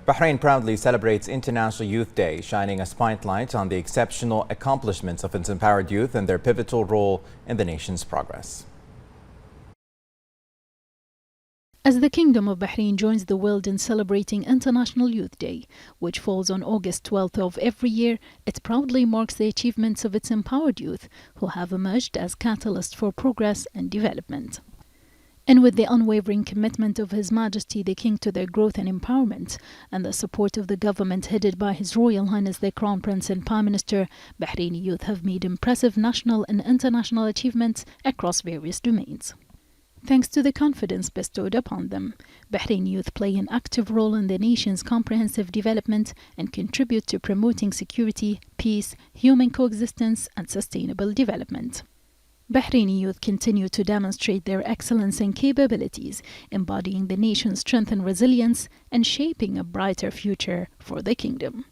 Bahrain proudly celebrates International Youth Day, shining a spotlight on the exceptional accomplishments of its empowered youth and their pivotal role in the nation's progress. As the Kingdom of Bahrain joins the world in celebrating International Youth Day, which falls on August 12th of every year, it proudly marks the achievements of its empowered youth, who have emerged as catalysts for progress and development. And with the unwavering commitment of His Majesty the King to their growth and empowerment, and the support of the government headed by His Royal Highness the Crown Prince and Prime Minister, Bahraini youth have made impressive national and international achievements across various domains. Thanks to the confidence bestowed upon them, Bahraini youth play an active role in the nation's comprehensive development and contribute to promoting security, peace, human coexistence, and sustainable development. Bahraini youth continue to demonstrate their excellence and capabilities, embodying the nation's strength and resilience, and shaping a brighter future for the kingdom.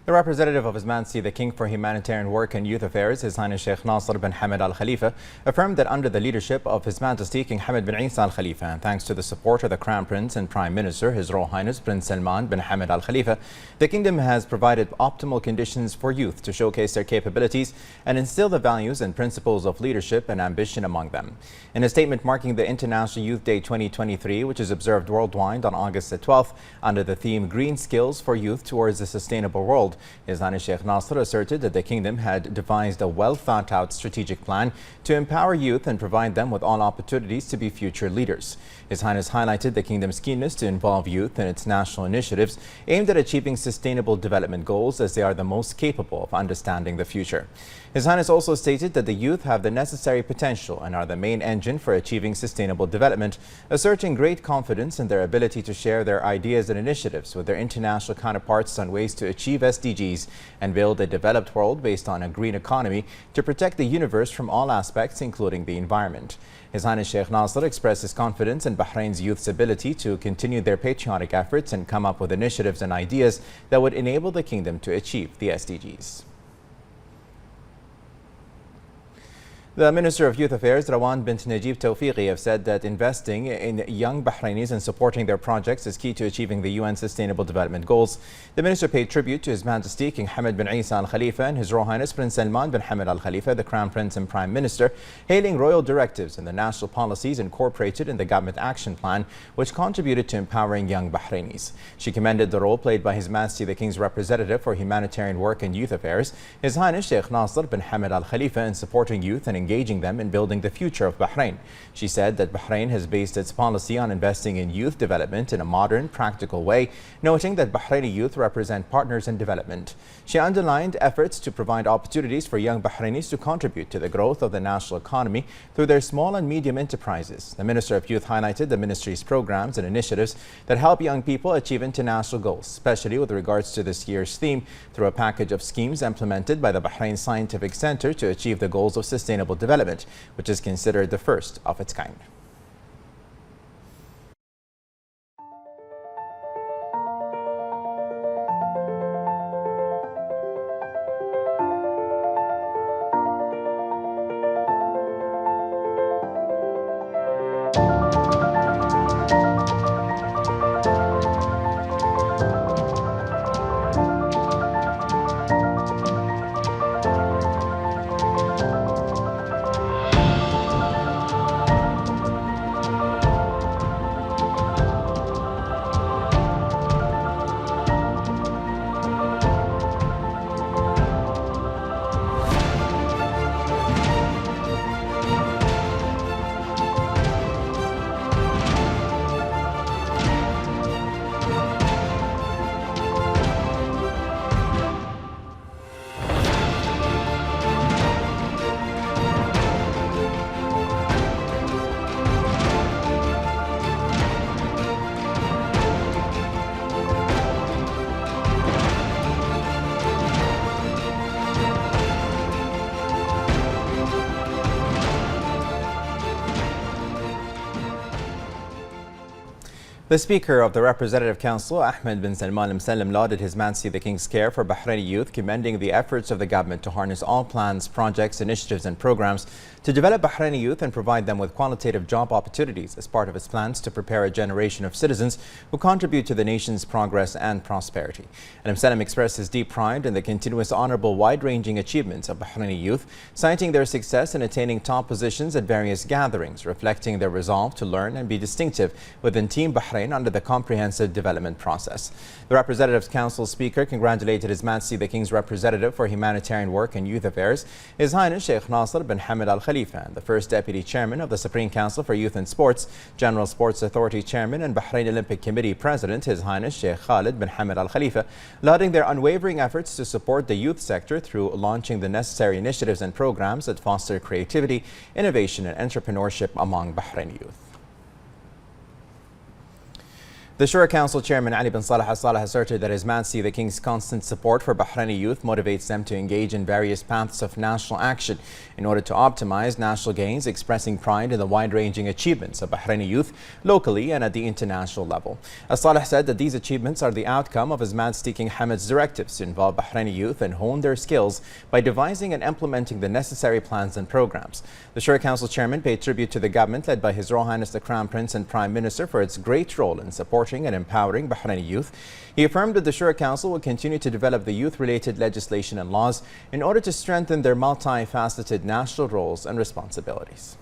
The representative of His Majesty the King for Humanitarian Work and Youth Affairs, His Highness Sheikh Nasser bin Hamad Al Khalifa, affirmed that under the leadership of His Majesty King Hamad bin Isa Al Khalifa, and thanks to the support of the Crown Prince and Prime Minister, His Royal Highness Prince Salman bin Hamad Al Khalifa, the Kingdom has provided optimal conditions for youth to showcase their capabilities and instill the values and principles of leadership and ambition among them. In a statement marking the International Youth Day 2023, which is observed worldwide on August the 12th under the theme Green Skills for Youth Towards a Sustainable World, His Highness Sheikh Nasser asserted that the Kingdom had devised a well-thought-out strategic plan to empower youth and provide them with all opportunities to be future leaders. His Highness highlighted the Kingdom's keenness to involve youth in its national initiatives aimed at achieving sustainable development goals, as they are the most capable of understanding the future. His Highness also stated that the youth have the necessary potential and are the main engine for achieving sustainable development, asserting great confidence in their ability to share their ideas and initiatives with their international counterparts on ways to achieve SDGs and build a developed world based on a green economy to protect the universe from all aspects, including the environment. His Highness Sheikh Nasser expressed his confidence in Bahrain's youth's ability to continue their patriotic efforts and come up with initiatives and ideas that would enable the Kingdom to achieve the SDGs. The Minister of Youth Affairs, Rawan bint Najib Tawfiqi, have said that investing in young Bahrainis and supporting their projects is key to achieving the UN Sustainable Development Goals. The Minister paid tribute to His Majesty King Hamad bin Isa Al Khalifa and His Royal Highness Prince Salman bin Hamad Al Khalifa, the Crown Prince and Prime Minister, hailing royal directives and the national policies incorporated in the Government Action Plan, which contributed to empowering young Bahrainis. She commended the role played by His Majesty the King's representative for Humanitarian Work and Youth Affairs, His Highness Sheikh Nasser bin Hamad Al Khalifa, in supporting youth and engaging them in building the future of Bahrain. She said that Bahrain has based its policy on investing in youth development in a modern, practical way, noting that Bahraini youth represent partners in development. She underlined efforts to provide opportunities for young Bahrainis to contribute to the growth of the national economy through their small and medium enterprises. The Minister of Youth highlighted the ministry's programs and initiatives that help young people achieve international goals, especially with regards to this year's theme, through a package of schemes implemented by the Bahrain Scientific Center to achieve the goals of sustainable development, which is considered the first of its kind. The Speaker of the Representative Council, Ahmed bin Salman Al Msallam, lauded His Majesty the King's care for Bahraini youth, commending the efforts of the government to harness all plans, projects, initiatives and programs to develop Bahraini youth and provide them with qualitative job opportunities as part of its plans to prepare a generation of citizens who contribute to the nation's progress and prosperity. And Salam expressed his deep pride in the continuous honorable wide-ranging achievements of Bahraini youth, citing their success in attaining top positions at various gatherings, reflecting their resolve to learn and be distinctive within Team Bahrain under the comprehensive development process. The Representatives Council Speaker congratulated His Majesty the King's Representative for Humanitarian Work and Youth Affairs, His Highness Sheikh Nasser bin Hamad Al Khalifa, and the first Deputy Chairman of the Supreme Council for Youth and Sports, General Sports Authority Chairman and Bahrain Olympic Committee President, His Highness Sheikh Khalid bin Hamad Al Khalifa, lauding their unwavering efforts to support the youth sector through launching the necessary initiatives and programs that foster creativity, innovation and entrepreneurship among Bahraini youth. The Shura Council Chairman Ali bin Saleh Al Saleh asserted that His Majesty the King's constant support for Bahraini youth motivates them to engage in various paths of national action in order to optimize national gains, expressing pride in the wide-ranging achievements of Bahraini youth locally and at the international level. Al Saleh said that these achievements are the outcome of His Majesty King Hamad's directives to involve Bahraini youth and hone their skills by devising and implementing the necessary plans and programs. The Shura Council Chairman paid tribute to the government led by His Royal Highness the Crown Prince and Prime Minister for its great role in supporting and empowering Bahraini youth. He affirmed that the Shura Council will continue to develop the youth-related legislation and laws in order to strengthen their multifaceted national roles and responsibilities.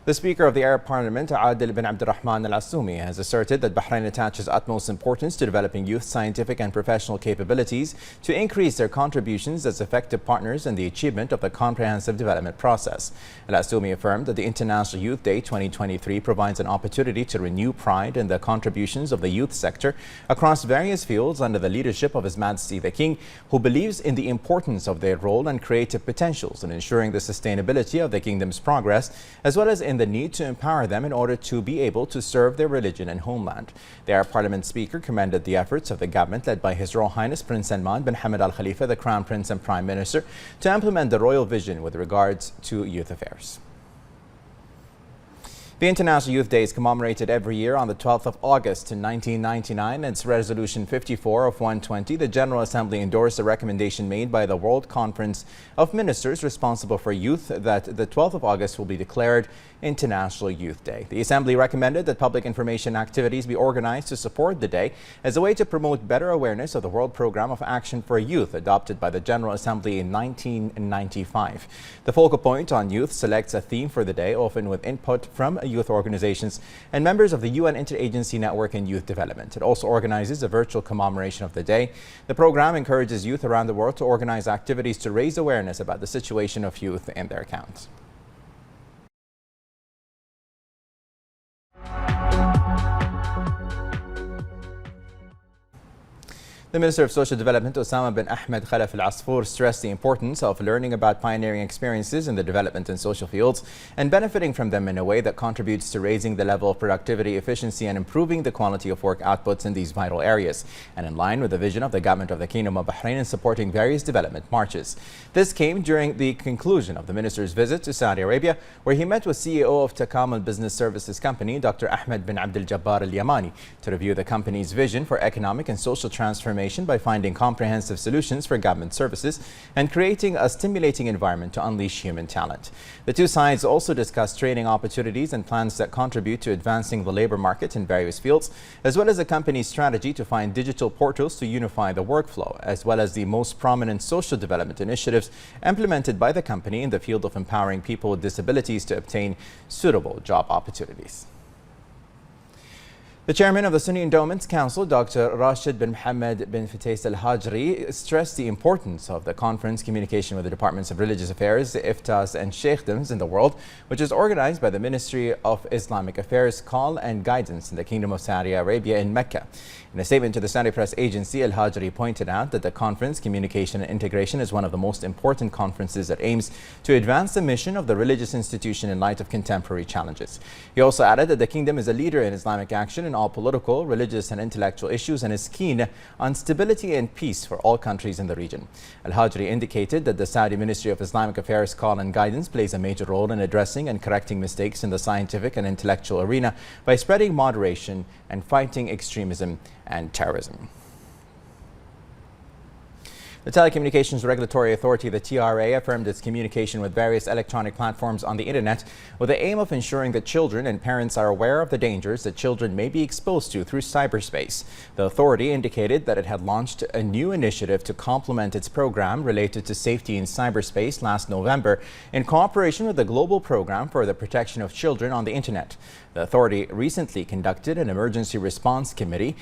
The Speaker of the Arab Parliament, Adil bin Abdurrahman Al Assoumi, has asserted that Bahrain attaches utmost importance to developing youth scientific and professional capabilities to increase their contributions as effective partners in the achievement of the comprehensive development process. Al Assoumi affirmed that the International Youth Day 2023 provides an opportunity to renew pride in the contributions of the youth sector across various fields under the leadership of His Majesty the King, who believes in the importance of their role and creative potentials in ensuring the sustainability of the kingdom's progress, as well as in the need to empower them in order to be able to serve their religion and homeland. The Arab Parliament Speaker commended the efforts of the government led by His Royal Highness Prince Salman bin Hamad Al Khalifa, the Crown Prince and Prime Minister, to implement the royal vision with regards to youth affairs. The International Youth Day is commemorated every year on the 12th of August. In 1999, its Resolution 54 of 120, the General Assembly endorsed a recommendation made by the World Conference of Ministers responsible for youth that the 12th of August will be declared International Youth Day. The Assembly recommended that public information activities be organized to support the day as a way to promote better awareness of the World Programme of Action for Youth adopted by the General Assembly in 1995. The focal point on youth selects a theme for the day, often with input from youth organizations and members of the UN Interagency Network in Youth Development. It also organizes a virtual commemoration of the day. The program encourages youth around the world to organize activities to raise awareness about the situation of youth in their counties. The Minister of Social Development, Osama bin Ahmed Khalaf Al Asfour, stressed the importance of learning about pioneering experiences in the development and social fields and benefiting from them in a way that contributes to raising the level of productivity, efficiency and improving the quality of work outputs in these vital areas, and in line with the vision of the government of the Kingdom of Bahrain in supporting various development marches. This came during the conclusion of the Minister's visit to Saudi Arabia, where he met with CEO of Takamul Business Services Company, Dr. Ahmed bin Abdul Jabbar Al Yamani, to review the company's vision for economic and social transformation by finding comprehensive solutions for government services and creating a stimulating environment to unleash human talent. The two sides also discussed training opportunities and plans that contribute to advancing the labor market in various fields, as well as the company's strategy to find digital portals to unify the workflow, as well as the most prominent social development initiatives implemented by the company in the field of empowering people with disabilities to obtain suitable job opportunities. The chairman of the Sunni Endowments Council, Dr. Rashid bin Mohammed bin Fatais Al-Hajri, stressed the importance of the conference communication with the Departments of Religious Affairs, Iftas and Sheikdoms in the world, which is organized by the Ministry of Islamic Affairs, Call and Guidance in the Kingdom of Saudi Arabia in Mecca. In a statement to the Saudi press agency, Al-Hajri pointed out that the conference communication and integration is one of the most important conferences that aims to advance the mission of the religious institution in light of contemporary challenges. He also added that the kingdom is a leader in Islamic action in all political, religious and intellectual issues and is keen on stability and peace for all countries in the region. Al-Hajri indicated that the Saudi Ministry of Islamic Affairs, Call and Guidance plays a major role in addressing and correcting mistakes in the scientific and intellectual arena by spreading moderation and fighting extremism and terrorism. The Telecommunications Regulatory Authority, the TRA, affirmed its communication with various electronic platforms on the internet with the aim of ensuring that children and parents are aware of the dangers that children may be exposed to through cyberspace. The authority indicated that it had launched a new initiative to complement its program related to safety in cyberspace last November in cooperation with the Global Program for the Protection of Children on the Internet. The authority recently conducted an emergency response committee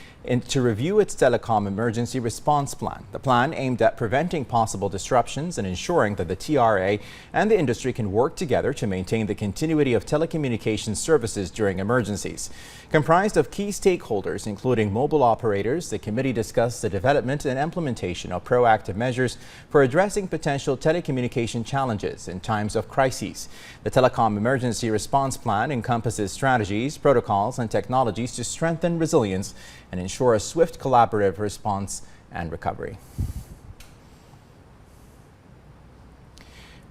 to review its telecom emergency response plan. The plan aimed at preventing possible disruptions and ensuring that the TRA and the industry can work together to maintain the continuity of telecommunications services during emergencies. Comprised of key stakeholders, including mobile operators, the committee discussed the development and implementation of proactive measures for addressing potential telecommunication challenges in times of crises. The telecom emergency response plan encompasses strategies, protocols, and technologies to strengthen resilience and ensure a swift collaborative response and recovery.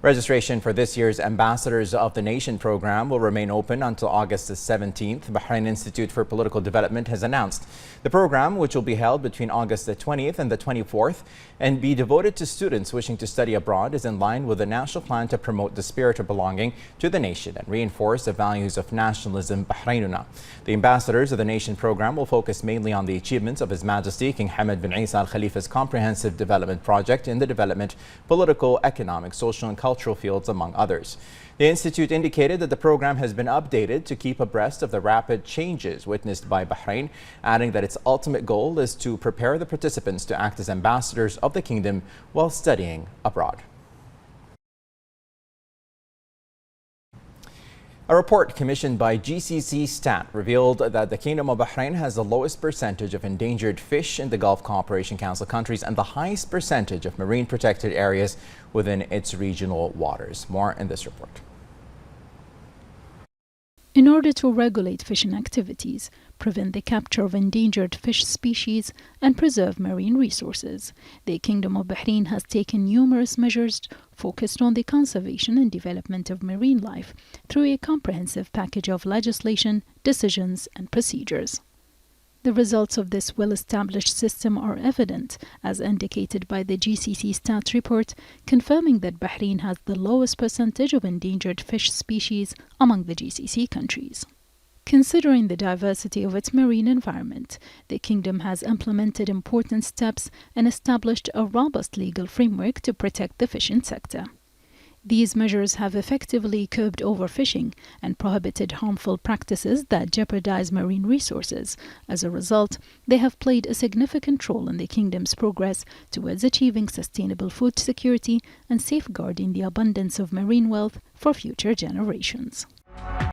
Registration for this year's Ambassadors of the Nation program will remain open until August the 17th. The Bahrain Institute for Political Development has announced the program, which will be held between August the 20th and the 24th and be devoted to students wishing to study abroad, is in line with the national plan to promote the spirit of belonging to the nation and reinforce the values of nationalism Bahrainuna. The Ambassadors of the Nation program will focus mainly on the achievements of His Majesty King Hamad bin Isa Al Khalifa's comprehensive development project in the development, political, economic, social and cultural fields, among others. The Institute indicated that the program has been updated to keep abreast of the rapid changes witnessed by Bahrain, adding that its ultimate goal is to prepare the participants to act as ambassadors of the kingdom while studying abroad. A report commissioned by GCC Stat revealed that the Kingdom of Bahrain has the lowest percentage of endangered fish in the Gulf Cooperation Council countries and the highest percentage of marine protected areas within its regional waters. More in this report. In order to regulate fishing activities, prevent the capture of endangered fish species, and preserve marine resources, the Kingdom of Bahrain has taken numerous measures focused on the conservation and development of marine life through a comprehensive package of legislation, decisions, and procedures. The results of this well-established system are evident, as indicated by the GCC Stats report, confirming that Bahrain has the lowest percentage of endangered fish species among the GCC countries. Considering the diversity of its marine environment, the Kingdom has implemented important steps and established a robust legal framework to protect the fishing sector. These measures have effectively curbed overfishing and prohibited harmful practices that jeopardize marine resources. As a result, they have played a significant role in the Kingdom's progress towards achieving sustainable food security and safeguarding the abundance of marine wealth for future generations.